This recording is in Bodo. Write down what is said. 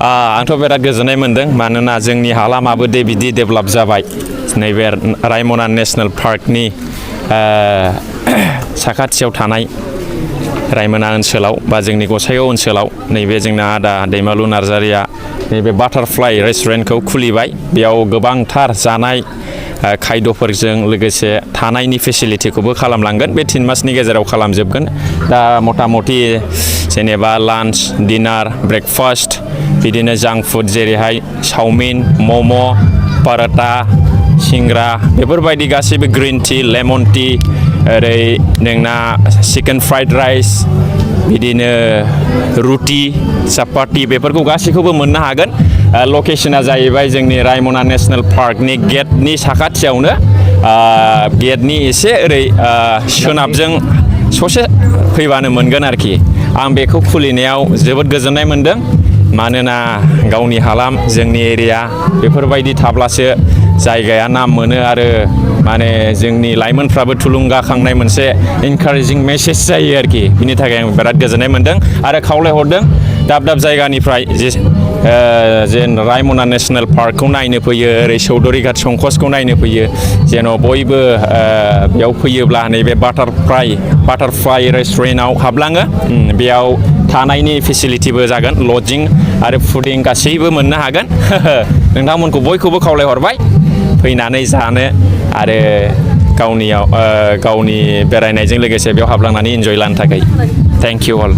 आंथ' बिराद गोजोननाय मोनदों मानोना जोंनि हालामाबो बिदि डेभेलप जाबाय नैबे रायमना नेशनेल पार्कनि साखाथियाव थानाय रायमना ओनसोलाव बा जोंनि गसाइगाव ओनसोलाव नैबे जोंना आदा दैमालु नार्जारिया नैबे बाटारफ्लाइ रेस्टुरेन्टखौ खुलिबाय बेयाव गोबांथार जानाय खायद'फोरजों लोगोसे थानायनि फेसिलिटिखौबो खालामलांगोन बे 3 मासनि गेजेराव खालामजोबगोन दा मथा मथि जेनेबा लान्च डिनार ब्रेकफास्ट बिदिनो जांक फुड जेरैहाय चाउमिन मम' पाराटा सिंग्रा बेफोरबायदि गासैबो ग्रीन टि लेमन टि ओरै नोंना चिकेन फ्राइड राइस बिदिनो रुटि चापाति बेफोरखौ गासैखौबो मोननो हागोन लकेशना जाहैबाय जोंनि रायमना नेशनेल पार्कनि गेटनि साखाथियावनो गेटनि एसे ओरै सोनाबजों ससे फैबानो मोनगोन आरोखि आं बेखौ खुलिनायाव जोबोद गोजोननाय मोनदों मानोना गावनि हालाम जोंनि एरिया बेफोरबायदि थाब्लासो जायगाया नाम मोनो आरो माने जोंनि लाइमोनफ्राबो थुलुंगाखांनाय मोनसे इनकारेजिं मेसेज जायो आरोखि बिनि थाखाय आं बिराद गोजोननाय मोनदों आरो खावलायहरदों दाब दाब जायगानिफ्राय जे रायमना नेशनेल पार्कखौ नायनो फैयो ओरै चौधुरीघाट संकसखौ नायनो फैयो जेन' बयबो बेयाव फैयोब्ला नैबे बाटारफ्लाइ रेस्टुरेन्टआव हाबलाङो बेयाव थानायनि फेसिलिटिबो जागोन लजिं आरो फुडिं गासैबो मोननो हागोन नोंथांमोनखौ बयखौबो खावलायहरबाय फैनानै जानो आरो गावनि बेरायनायजों लोगोसे बेयाव हाबलांनानै इन्जय लानो थाखाय थेंक इउ अल